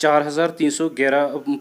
4,311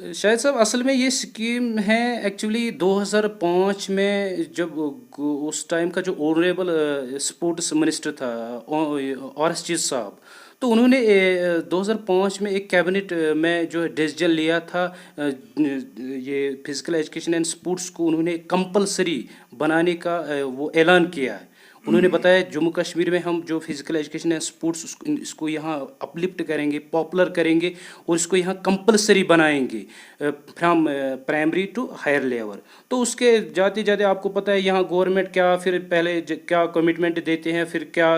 شاہد صاحب اصل میں یہ اسکیم ہے ایکچولی 2005 میں، جب اس ٹائم کا جو آنریبل اسپورٹس منسٹر تھا آر ایس چیز صاحب، تو انہوں نے 2005 میں ایک کیبنٹ میں جو ڈیسیجن لیا تھا، یہ فزیکل ایجوکیشن اینڈ اسپورٹس کو انہوں نے کمپلسری بنانے کا وہ اعلان کیا ہے۔ انہوں نے بتایا جموں کشمیر میں ہم جو فزیکل ایجوکیشن اینڈ اسپورٹس اس کو یہاں اپلفٹ کریں گے، پاپولر کریں گے، اور اس کو یہاں کمپلسری بنائیں گے from primary to higher level. تو اس کے جاتے جاتے آپ کو پتہ ہے یہاں گورنمنٹ کیا پھر پہلے کیا کمٹمنٹ دیتے ہیں، پھر کیا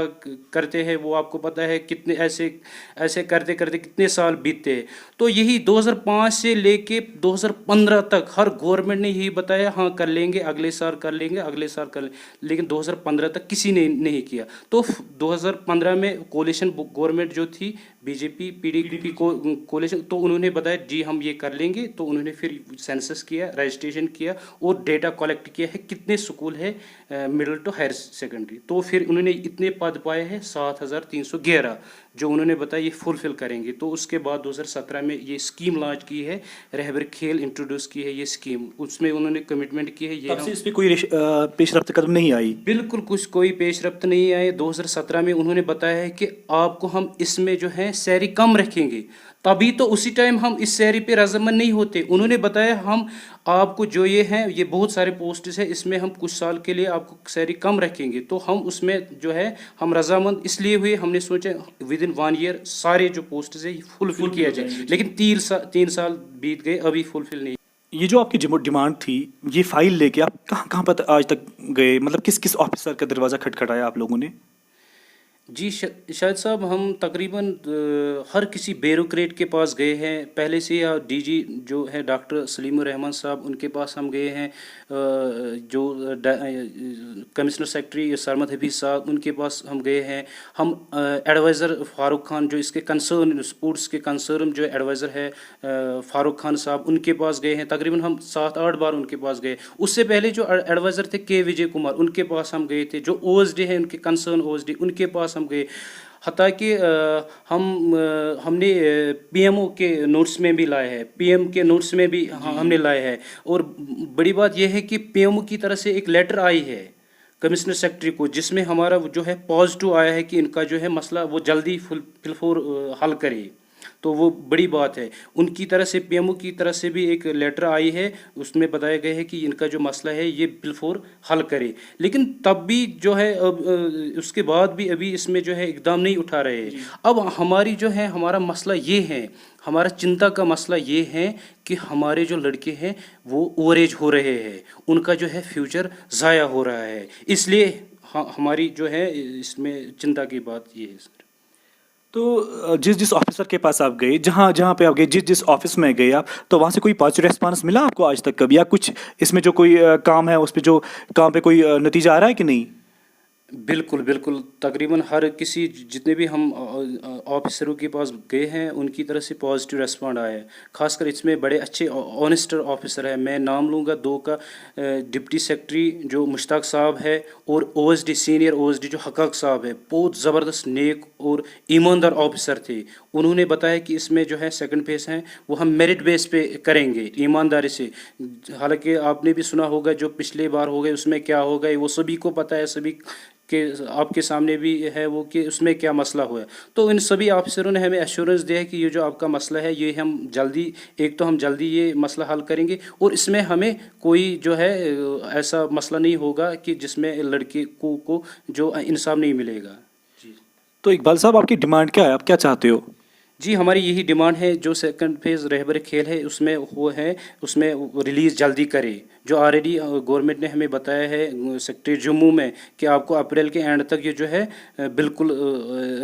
کرتے ہیں، وہ آپ کو پتہ ہے کتنے ایسے کرتے کرتے کتنے سال بیتتے ہیں۔ تو یہی 2005 سے لے کے 2015 تک ہر گورنمنٹ نے یہی بتایا ہاں کر لیں گے، اگلے سال کر لیں گے، اگلے سال کر لیں گے، لیکن 2015 تک کسی نے نہیں کیا۔ تو 2015 میں کولیشن گورنمنٹ جو تھی بی جے پی پی ڈی پی کولیشن، تو انہوں نے بتایا جی ہم یہ کر لیں گے۔ تو انہوں نے پھر سینسس کیا، رجسٹریشن کیا اور ڈیٹا کلیکٹ کیا ہے کتنے اسکول ہے مڈل ٹو ہائر سیکنڈری۔ تو پھر انہوں نے اتنے پد پائے ہیں 7311 جو انہوں نے بتایا یہ فلفل کریں گے۔ تو اس کے بعد 2017 میں یہ اسکیم لانچ کی ہے، رہبر کھیل انٹروڈیوس کی ہے یہ اسکیم، اس میں انہوں نے کمٹمنٹ کی ہے یہ تب سے اس پہ کوئی پیش رفت قدم نہیں آئی؟ بالکل کچھ کوئی پیش رفت نہیں آئے۔ 2017 میں انہوں نے بتایا ہے کہ آپ کو ہم اس میں جو ہے سیری کم رکھیں گے، تبھی تو اسی ٹائم ہم اس سیری پہ رضامند نہیں ہوتے۔ انہوں نے بتایا ہم آپ کو جو یہ ہیں یہ بہت سارے پوسٹس ہیں، اس میں ہم کچھ سال کے لیے آپ کو سیری کم رکھیں گے، تو ہم اس میں جو ہے ہم رضامند اس لیے ہوئے، ہم نے سوچا ود ان 1 ایئر سارے جو پوسٹس ہیں یہ فلفل کیا جائے، لیکن 3 سال بیت گئے ابھی فلفل نہیں۔ یہ جو آپ کی ڈیمانڈ تھی، یہ فائل لے کے آپ کہاں کہاں پر آج تک گئے؟ مطلب کس کس آفیسر کا دروازہ کھٹکھٹایا آپ لوگوں نے؟ جی شاہد صاحب ہم تقریباً ہر کسی بیوروکریٹ کے پاس گئے ہیں، پہلے سے یا ڈی جی جو ہے ڈاکٹر سلیم الرحمان صاحب ان کے پاس ہم گئے ہیں، جو کمشنر سیکٹری سرمد حفیظ صاحب ان کے پاس ہم گئے ہیں، ہم ایڈوائزر فاروق خان جو اس کے کنسرن اسپورٹس کے کنسرن جو ایڈوائزر ہے فاروق خان صاحب ان کے پاس گئے ہیں، تقریباً ہم 7-8 بار ان کے پاس گئے۔ اس سے پہلے جو ایڈوائزر تھے کے وجے کمار ان کے پاس ہم گئے تھے، جو او ایس ڈی ہیں ان کے کنسرن او ایس ڈی ان کے پاس ہم گئے، حتیٰ کہ ہم نے پی ایم او کے نوٹس میں بھی لائے ہیں، پی ایم کے نوٹس میں بھی ہم نے لائے ہیں، اور بڑی بات یہ ہے کہ پی ایم او کی طرف سے ایک لیٹر آئی ہے کمشنر سیکٹری کو، جس میں ہمارا جو ہے پازیٹیو آیا ہے کہ ان کا جو ہے مسئلہ وہ جلدی فلفور حل کرے، تو وہ بڑی بات ہے۔ ان کی طرف سے پی ایم او کی طرف سے بھی ایک لیٹر آئی ہے، اس میں بتایا گیا ہے کہ ان کا جو مسئلہ ہے یہ بالفور حل کرے، لیکن تب بھی جو ہے اب اس کے بعد بھی ابھی اس میں جو ہے اقدام نہیں اٹھا رہے ہیں۔ اب ہماری جو ہے ہمارا مسئلہ یہ ہے، ہمارا چنتا کا مسئلہ یہ ہے کہ ہمارے جو لڑکے ہیں وہ اوور ایج ہو رہے ہیں، ان کا جو ہے فیوچر ضائع ہو رہا ہے، اس لیے ہماری جو ہے اس میں چنتا کی بات یہ ہے سر۔ تو جس آفیسر کے پاس آپ گئے، جہاں پہ آپ گئے، جس آفس میں گئے آپ، تو وہاں سے کوئی پازیٹیو ریسپانس ملا آپ کو آج تک کبھی، یا کچھ اس میں جو کوئی کام ہے اس پہ جو کام پہ کوئی نتیجہ آ رہا ہے کہ نہیں؟ بالکل تقریباً ہر کسی جتنے بھی ہم آفیسروں کے پاس گئے ہیں ان کی طرف سے پازیٹیو ریسپانڈ آیا ہے، خاص کر اس میں بڑے اچھے آنیسٹ آفیسر ہیں، میں نام لوں گا 2 کا، ڈپٹی سیکٹری جو مشتاق صاحب ہے اور O S D senior O S D جو حقاق صاحب ہے، بہت زبردست نیک اور ایماندار آفیسر تھے۔ انہوں نے بتایا کہ اس میں جو ہے سیکنڈ فیز ہیں وہ ہم میرٹ بیس پہ کریں گے ایمانداری سے، حالانکہ آپ نے بھی سنا ہوگا جو پچھلے بار ہو گئے اس میں کیا ہو گئے وہ سبھی کو پتہ ہے، سبھی کہ آپ کے سامنے بھی ہے وہ کہ اس میں کیا مسئلہ ہوا ہے۔ تو ان سبھی آفیسروں نے ہمیں ایشورنس دیا ہے کہ یہ جو آپ کا مسئلہ ہے یہ ہم جلدی ہم جلدی یہ مسئلہ حل کریں گے، اور اس میں ہمیں کوئی جو ہے ایسا مسئلہ نہیں ہوگا کہ جس میں لڑکے کو جو انصاف نہیں ملے گا۔ جی تو اقبال صاحب آپ کی ڈیمانڈ کیا ہے، آپ کیا چاہتے ہو؟ جی ہماری یہی ڈیمانڈ ہے، جو سیکنڈ فیز رہبر کھیل ہے اس میں وہ ہے، اس میں ریلیز جلدی کرے، جو آلریڈی گورنمنٹ نے ہمیں بتایا ہے سیکٹری جموں میں کہ آپ کو اپریل کے اینڈ تک یہ جو ہے بالکل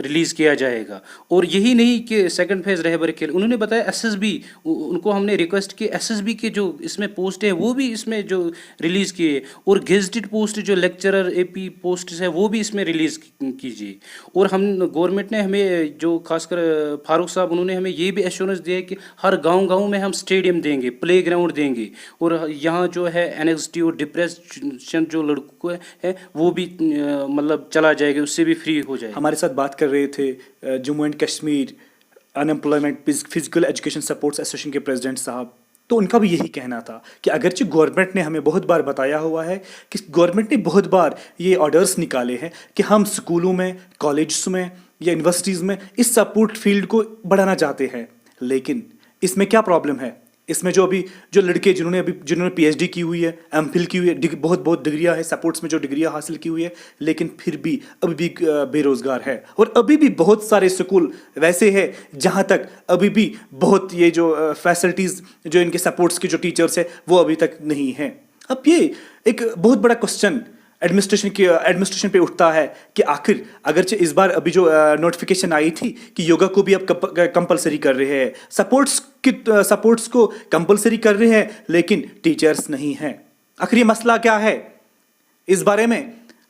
ریلیز کیا جائے گا۔ اور یہی نہیں کہ سیکنڈ فیز رہبر کھیل، انہوں نے بتایا ایس ایس بی، ان کو ہم نے ریکویسٹ کی ایس ایس بی کے جو اس میں پوسٹ ہیں وہ بھی اس میں جو ریلیز کیے، اور گیزٹڈ پوسٹ جو لیکچرر اے پی پوسٹس ہیں وہ بھی اس میں ریلیز کیجیے۔ اور گورنمنٹ نے ہمیں جو خاص کر فاروق صاحب انہوں نے ہمیں یہ بھی ایشورنس دیا کہ ہر گاؤں میں ہم اسٹیڈیم دیں گے، پلے گراؤنڈ دیں گے، اور یہاں جو ہے اینگزائٹی اور ڈپریشن جو لڑکوں کو ہے وہ بھی مطلب چلا جائے گا، اس سے بھی فری ہو جائے گا۔ ہمارے ساتھ بات کر رہے تھے Jammu and Kashmir in employment physical education sports association کے پریزیڈنٹ صاحب تو ان کا بھی یہی کہنا تھا کہ اگرچہ گورنمنٹ نے ہمیں بہت بار بتایا ہوا ہے کہ گورنمنٹ نے بہت بار یہ آرڈرز نکالے ہیں کہ ہم اسکولوں میں، کالجز میں یا یونیورسٹیز میں اس سپورٹ فیلڈ کو بڑھانا چاہتے ہیں، لیکن اس میں کیا پرابلم ہے؟ اس میں جو لڑکے جنہوں نے پی ایچ ڈی کی ہوئی ہے، ایم فل کی ہوئی ہے، بہت ڈگریاں ہیں، سپورٹس میں جو ڈگریاں حاصل کی ہوئی ہے، لیکن پھر بھی ابھی بھی بے روزگار ہے، اور ابھی بھی بہت سارے اسکول ویسے ہیں جہاں تک ابھی بھی بہت یہ جو فیسلٹیز جو ان کے سپورٹس کے جو ٹیچرس ہیں وہ ابھی تک نہیں ہیں۔ اب یہ ایک بہت بڑا کوسچن ایڈمنسٹریشن پہ اٹھتا ہے کہ آخر اگرچہ اس بار ابھی جو نوٹیفیکیشن آئی تھی کہ یوگا کو بھی اب کمپلسری کر رہے ہیں، سپورٹس کو کمپلسری کر رہے ہیں، لیکن ٹیچرز نہیں ہیں۔ آخر یہ مسئلہ کیا ہے؟ اس بارے میں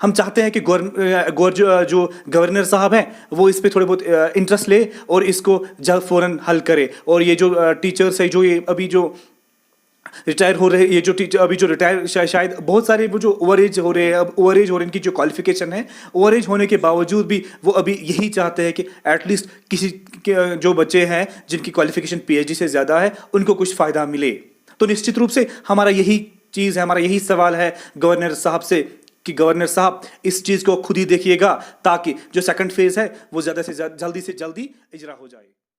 ہم چاہتے ہیں کہ جو گورنر صاحب ہیں وہ اس پہ تھوڑے بہت انٹرسٹ لے اور اس کو جلد فوراً حل کرے، اور یہ جو ٹیچرس ہیں جو یہ ابھی جو ریٹائر ہو رہے، یہ جو ٹیچر ابھی جو ریٹائر شاید بہت سارے وہ جو اوور ایج ہو رہے ہیں، اب اوور ایج اور ان کی جو کوالیفیکیشن ہے، اوور ایج ہونے کے باوجود بھی وہ ابھی یہی چاہتے ہیں کہ ایٹ لیسٹ کسی جو بچے ہیں جن کی کوالیفیکیشن پی ایچ ڈی سے زیادہ ہے ان کو کچھ فائدہ ملے۔ تو نشچت روپ سے ہمارا یہی چیز ہے، ہمارا یہی سوال ہے گورنر صاحب سے کہ گورنر صاحب اس چیز کو خود ہی دیکھیے گا تاکہ جو سیکنڈ فیز ہے وہ زیادہ سے جلدی اجرا ہو جائے۔